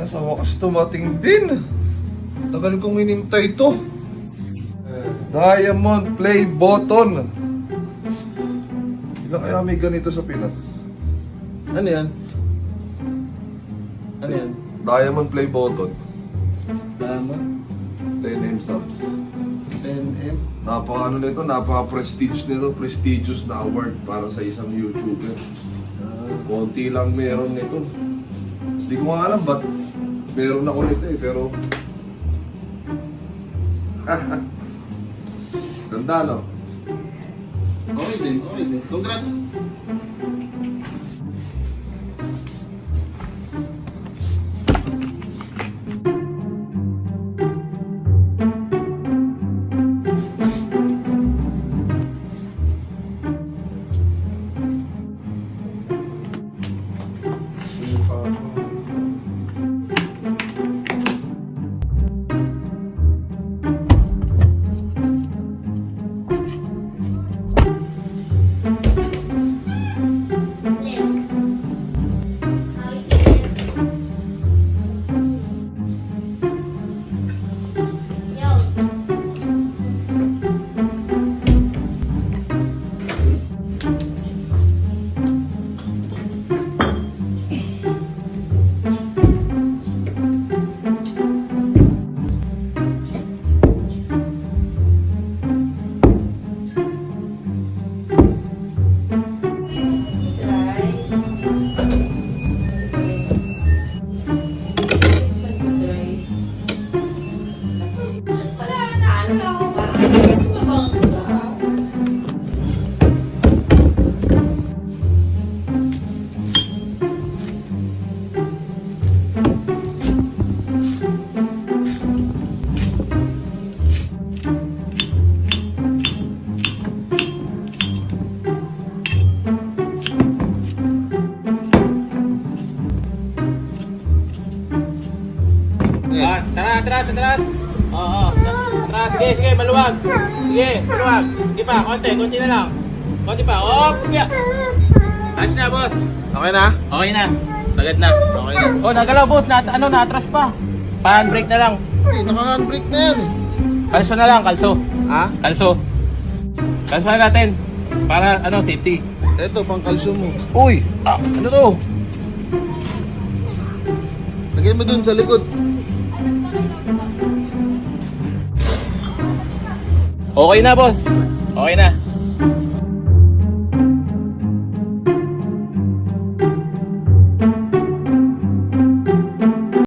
Sa wakas tumating din. Tagal kong hinintay to. Diamond play button. Ilan kaya may ganito sa Pinas? Ano yan? Ano yan? Diamond play button. Tama? 10M subs. 10M? Napaka nito, napaka-prestige nito. Prestigious na award para sa isang YouTuber. Konti lang meron nito. Hindi ko nga alam ba't meron ako nito eh, pero... Ganda, no? Okay din, okay din. Congrats! Yes. How you feeling? Yo. Try. This one good try. Wala na, ano na ako, parang gusto mabangga. Ah, atras. Oo. Atras, sige, maluwag. Sige, maluwag. Sige pa, konti na lang. Konti pa. Oh, punya. Ayos na, boss. Okay na? Okay na. Sagad na. Okay na. Oh, nagalaw, boss. Na-atras pa. Pa-handbrake na lang. Hey, naka-handbrake na yan. Kalso na lang, kalso. Ha? Kalso. Kalso na natin. Para, safety. Eto, pang kalsyo mo. Uy! Ano to? Lagay mo dun sa likod. Okay na, boss. Okay na.